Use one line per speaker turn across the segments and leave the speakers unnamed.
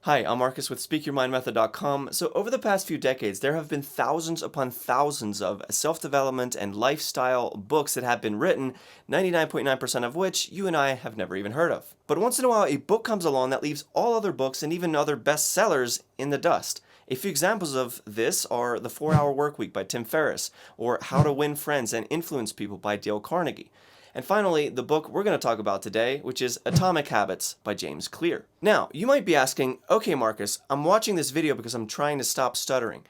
Hi, I'm Marcus with SpeakYourMindMethod.com. So over the past few decades, there have been thousands upon thousands of self-development and lifestyle books that have been written, 99.9% of which you and I have never even heard of. But once in a while, a book comes along that leaves all other books and even other bestsellers in the dust. A few examples of this are The 4-Hour Workweek by Tim Ferriss, or How to Win Friends and Influence People by Dale Carnegie. And finally, the book we're going to talk about today, which is Atomic Habits by James Clear. Now, you might be asking, okay, Marcus, I'm watching this video because I'm trying to stop stuttering.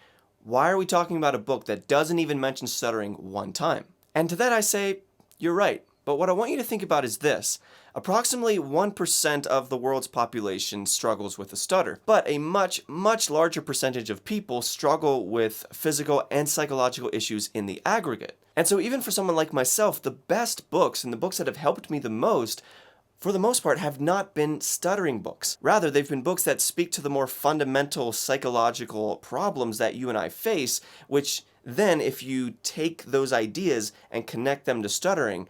Why are we talking about a book that doesn't even mention stuttering one time? And to that I say, you're right. But what I want you to think about is this. Approximately 1% of the world's population struggles with a stutter, but a much larger percentage of people struggle with physical and psychological issues in the aggregate. And so even for someone like myself, the best books and the books that have helped me the most, for the most part, have not been stuttering books. Rather, they've been books that speak to the more fundamental psychological problems that you and I face, which then, if you take those ideas and connect them to stuttering,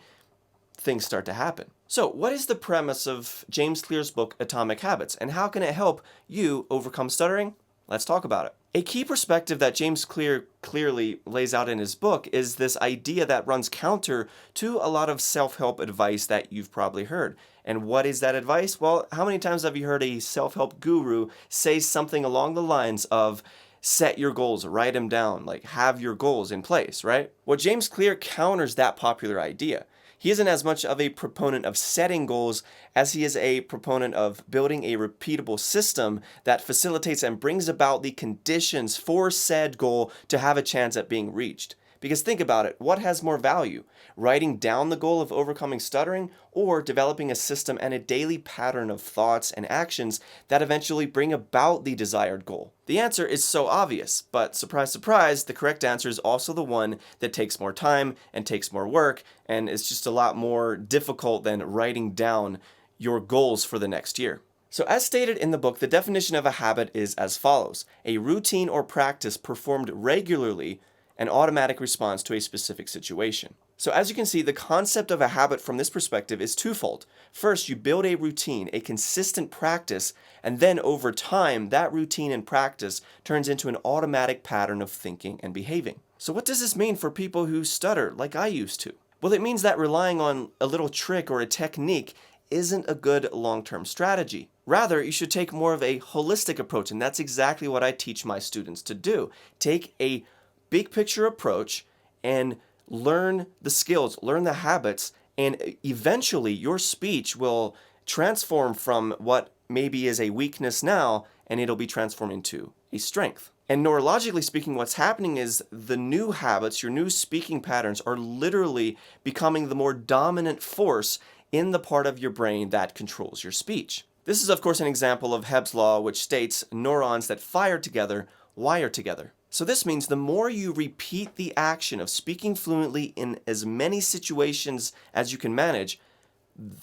things start to happen. So, what is the premise of James Clear's book, Atomic Habits, and how can it help you overcome stuttering? Let's talk about it. A key perspective that James Clear clearly lays out in his book is this idea that runs counter to a lot of self-help advice that you've probably heard. And what is that advice? Well, how many times have you heard a self-help guru say something along the lines of, set your goals, write them down, like have your goals in place, right? Well, James Clear counters that popular idea. He isn't as much of a proponent of setting goals as he is a proponent of building a repeatable system that facilitates and brings about the conditions for said goal to have a chance at being reached. Because think about it, what has more value? Writing down the goal of overcoming stuttering, or developing a system and a daily pattern of thoughts and actions that eventually bring about the desired goal? The answer is so obvious, but surprise, surprise, the correct answer is also the one that takes more time and takes more work, and is just a lot more difficult than writing down your goals for the next year. So as stated in the book, the definition of a habit is as follows: a routine or practice performed regularly, an automatic response to a specific situation. So as you can see, the concept of a habit from this perspective is twofold. First, you build a routine, a consistent practice, and then over time, that routine and practice turns into an automatic pattern of thinking and behaving. So what does this mean for people who stutter like I used to? Well, it means that relying on a little trick or a technique isn't a good long-term strategy. Rather, you should take more of a holistic approach, and that's exactly what I teach my students to do. Take a big picture approach and learn the skills, learn the habits, and eventually your speech will transform from what maybe is a weakness now, and it'll be transformed into a strength. And neurologically speaking, what's happening is the new habits, your new speaking patterns, are literally becoming the more dominant force in the part of your brain that controls your speech. This is, of course, an example of Hebb's law, which states neurons that fire together wire together. So this means the more you repeat the action of speaking fluently in as many situations as you can manage,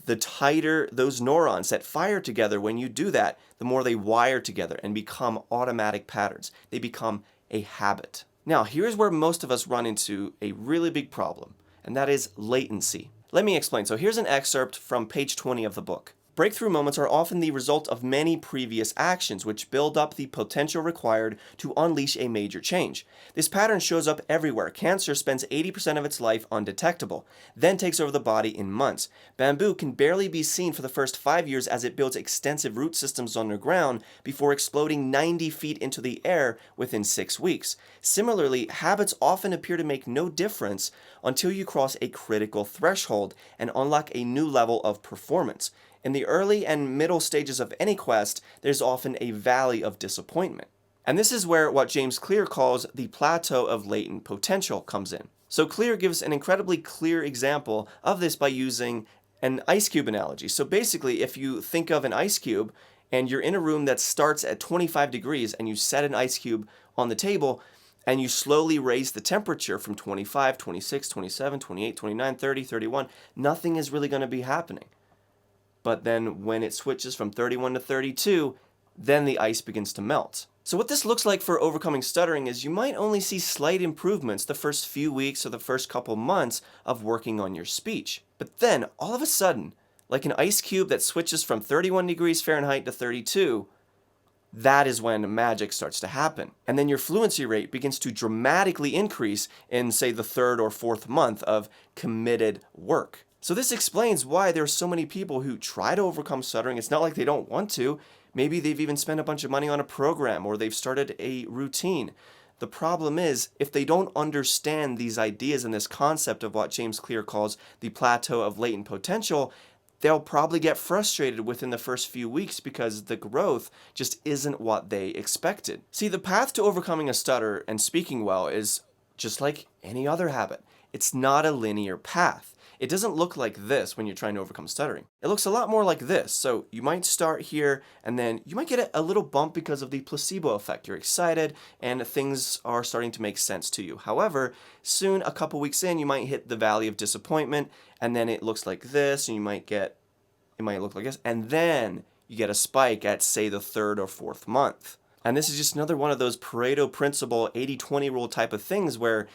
the tighter those neurons that fire together when you do that, the more they wire together and become automatic patterns. They become a habit. Now, here's where most of us run into a really big problem, and that is latency. Let me explain. So here's an excerpt from page 20 of the book. Breakthrough moments are often the result of many previous actions, which build up the potential required to unleash a major change. This pattern shows up everywhere. Cancer spends 80% of its life undetectable, then takes over the body in months. Bamboo can barely be seen for the first 5 years as it builds extensive root systems underground before exploding 90 feet into the air within 6 weeks. Similarly, habits often appear to make no difference until you cross a critical threshold and unlock a new level of performance. In the early and middle stages of any quest, there's often a valley of disappointment. And this is where what James Clear calls the plateau of latent potential comes in. So Clear gives an incredibly clear example of this by using an ice cube analogy. So basically, if you think of an ice cube and you're in a room that starts at 25 degrees and you set an ice cube on the table and you slowly raise the temperature from 25, 26, 27, 28, 29, 30, 31, nothing is really going to be happening. But then when it switches from 31 to 32, then the ice begins to melt. So what this looks like for overcoming stuttering is you might only see slight improvements the first few weeks or the first couple months of working on your speech. But then, all of a sudden, like an ice cube that switches from 31 degrees Fahrenheit to 32, that is when magic starts to happen. And then your fluency rate begins to dramatically increase in, say, the third or fourth month of committed work. So this explains why there are so many people who try to overcome stuttering. It's not like they don't want to. Maybe they've even spent a bunch of money on a program or they've started a routine. The problem is, if they don't understand these ideas and this concept of what James Clear calls the plateau of latent potential, they'll probably get frustrated within the first few weeks because the growth just isn't what they expected. See, the path to overcoming a stutter and speaking well is just like any other habit. It's not a linear path. It doesn't look like this when you're trying to overcome stuttering. It looks a lot more like this. So you might start here and then you might get a little bump because of the placebo effect. You're excited and things are starting to make sense to you. However, soon, a couple weeks in, you might hit the valley of disappointment and then it looks like this and it might look like this. And then you get a spike at, say, the third or fourth month. And this is just another one of those Pareto principle 80-20 rule type of things where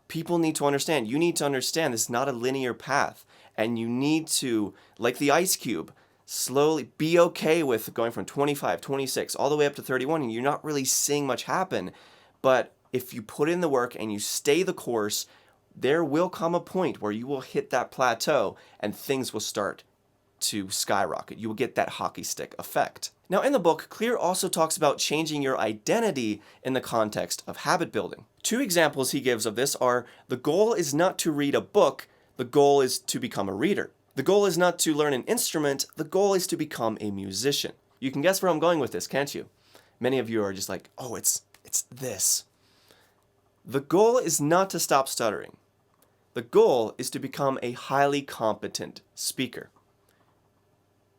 people need to understand. You need to understand this is not a linear path. And you need to, like the ice cube, slowly be okay with going from 25, 26, all the way up to 31. And you're not really seeing much happen. But if you put in the work and you stay the course, there will come a point where you will hit that plateau and things will start to skyrocket. You will get that hockey stick effect. Now, in the book, Clear also talks about changing your identity in the context of habit building. Two examples he gives of this are, the goal is not to read a book, the goal is to become a reader. The goal is not to learn an instrument, the goal is to become a musician. You can guess where I'm going with this, can't you? Many of you are just like, oh, it's this. The goal is not to stop stuttering. The goal is to become a highly competent speaker.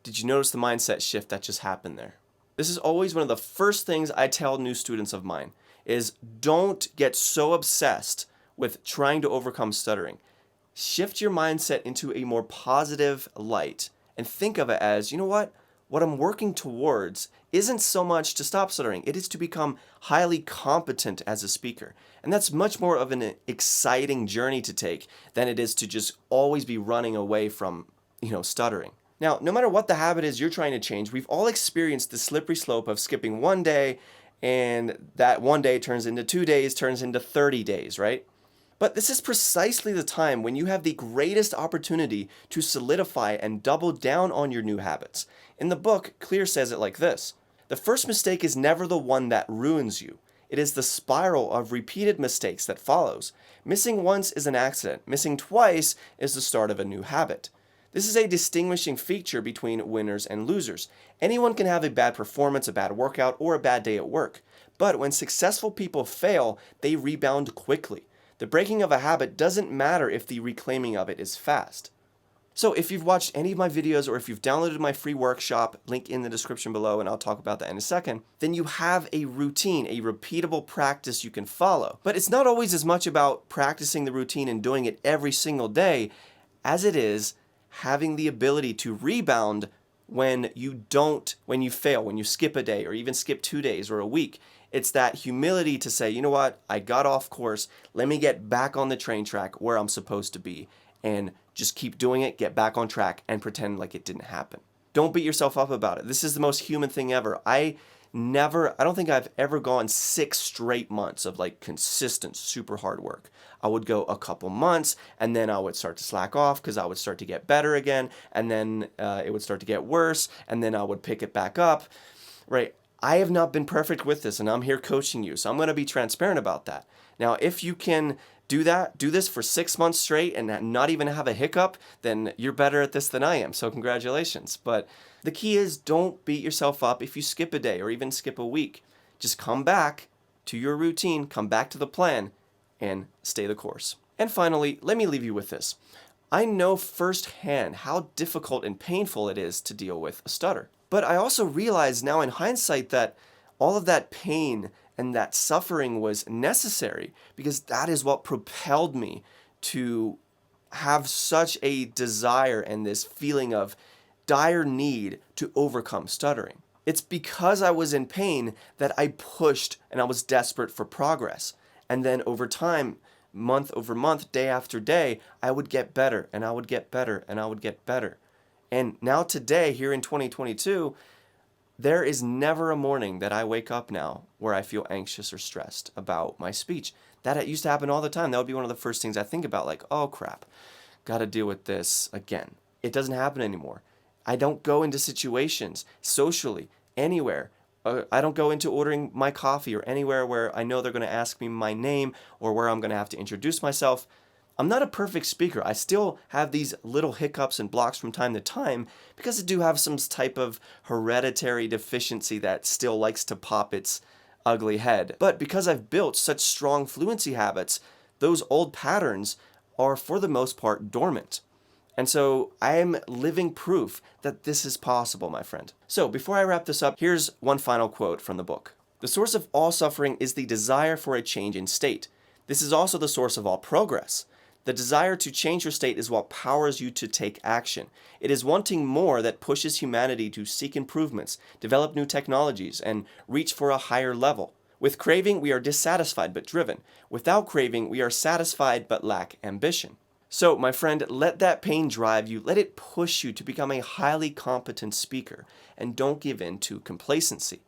Did you notice the mindset shift that just happened there? This is always one of the first things I tell new students of mine is don't get so obsessed with trying to overcome stuttering. Shift your mindset into a more positive light and think of it as, you know what? What I'm working towards isn't so much to stop stuttering. It is to become highly competent as a speaker. And that's much more of an exciting journey to take than it is to just always be running away from, stuttering. Now, no matter what the habit is you're trying to change, we've all experienced the slippery slope of skipping one day, and that one day turns into 2 days, turns into 30 days, right? But this is precisely the time when you have the greatest opportunity to solidify and double down on your new habits. In the book, Clear says it like this: the first mistake is never the one that ruins you. It is the spiral of repeated mistakes that follows. Missing once is an accident. Missing twice is the start of a new habit. This is a distinguishing feature between winners and losers. Anyone can have a bad performance, a bad workout, or a bad day at work. But when successful people fail, they rebound quickly. The breaking of a habit doesn't matter if the reclaiming of it is fast. So if you've watched any of my videos or if you've downloaded my free workshop, link in the description below, and I'll talk about that in a second, then you have a routine, a repeatable practice you can follow. But it's not always as much about practicing the routine and doing it every single day as it is having the ability to rebound when you fail, when you skip a day or even skip 2 days or a week. It's that humility to say, you know what, I got off course, let me get back on the train track where I'm supposed to be and just keep doing it, get back on track and pretend like it didn't happen. Don't beat yourself up about it. This is the most human thing ever. I don't think I've ever gone 6 straight months of consistent, super hard work. I would go a couple months and then I would start to slack off because I would start to get better again. And then it would start to get worse. And then I would pick it back up, right? I have not been perfect with this and I'm here coaching you. So I'm going to be transparent about that. Now, if you can do this for 6 months straight and not even have a hiccup, then you're better at this than I am. So congratulations. But the key is don't beat yourself up if you skip a day or even skip a week. Just come back to your routine, come back to the plan, and stay the course. And finally, let me leave you with this. I know firsthand how difficult and painful it is to deal with a stutter. But I also realize now in hindsight that all of that pain and that suffering was necessary because that is what propelled me to have such a desire and this feeling of dire need to overcome stuttering. It's because I was in pain that I pushed and I was desperate for progress. And then over time, month over month, day after day, I would get better and I would get better and I would get better. And now today, here in 2022, There is never a morning that I wake up now where I feel anxious or stressed about my speech. That used to happen all the time. That would be one of the first things I think about, like, oh crap, got to deal with this again. It doesn't happen anymore. I don't go into situations socially, anywhere. I don't go into ordering my coffee or anywhere where I know they're going to ask me my name or where I'm going to have to introduce myself. I'm not a perfect speaker. I still have these little hiccups and blocks from time to time because I do have some type of hereditary deficiency that still likes to pop its ugly head. But because I've built such strong fluency habits, those old patterns are for the most part dormant. And so I am living proof that this is possible, my friend. So before I wrap this up, here's one final quote from the book. The source of all suffering is the desire for a change in state. This is also the source of all progress. The desire to change your state is what powers you to take action. It is wanting more that pushes humanity to seek improvements, develop new technologies, and reach for a higher level. With craving, we are dissatisfied but driven. Without craving, we are satisfied but lack ambition. So, my friend, let that pain drive you. Let it push you to become a highly competent speaker, and don't give in to complacency.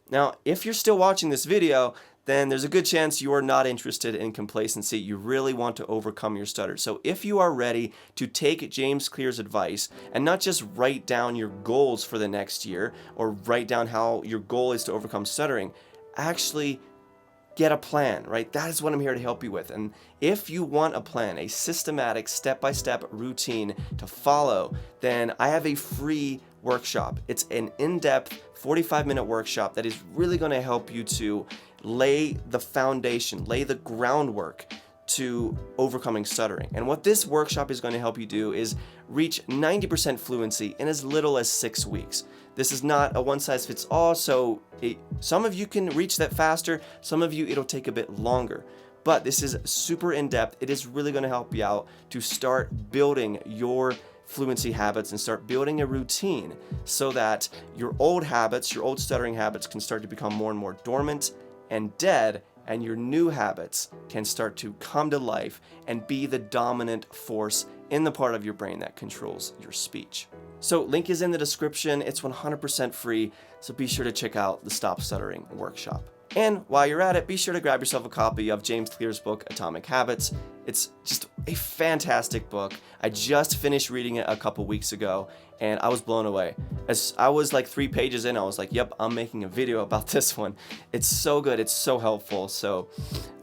Now, if you're still watching this video, then there's a good chance you are not interested in complacency. You really want to overcome your stutter. So if you are ready to take James Clear's advice and not just write down your goals for the next year or write down how your goal is to overcome stuttering, actually get a plan, right? That is what I'm here to help you with. And if you want a plan, a systematic step-by-step routine to follow, then I have a free workshop. It's an in-depth 45-minute workshop that is really going to help you to lay the foundation, lay the groundwork to overcoming stuttering. And what this workshop is going to help you do is reach 90% fluency in as little as 6 weeks. This is not a one-size-fits-all, so some of you can reach that faster, some of you it'll take a bit longer. But this is super in-depth. It is really going to help you out to start building your fluency habits and start building a routine so that your old habits, your old stuttering habits can start to become more and more dormant and dead, and your new habits can start to come to life and be the dominant force in the part of your brain that controls your speech. So link is in the description. It's 100% free, so be sure to check out the Stop Stuttering workshop. And while you're at it, be sure to grab yourself a copy of James Clear's book, Atomic Habits. It's just a fantastic book. I just finished reading it a couple weeks ago, and I was blown away. As I was like 3 pages in, I was like, yep, I'm making a video about this one. It's so good. It's so helpful. So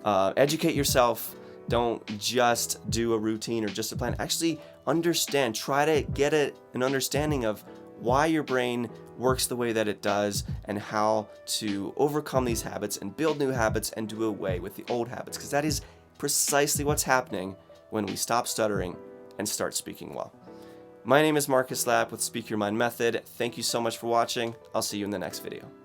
educate yourself. Don't just do a routine or just a plan. Actually understand. Try to get an understanding of why your brain works the way that it does and how to overcome these habits and build new habits and do away with the old habits, because that is precisely what's happening when we stop stuttering and start speaking well. My name is Marcus Lapp with Speak Your Mind Method. Thank you so much for watching. I'll see you in the next video.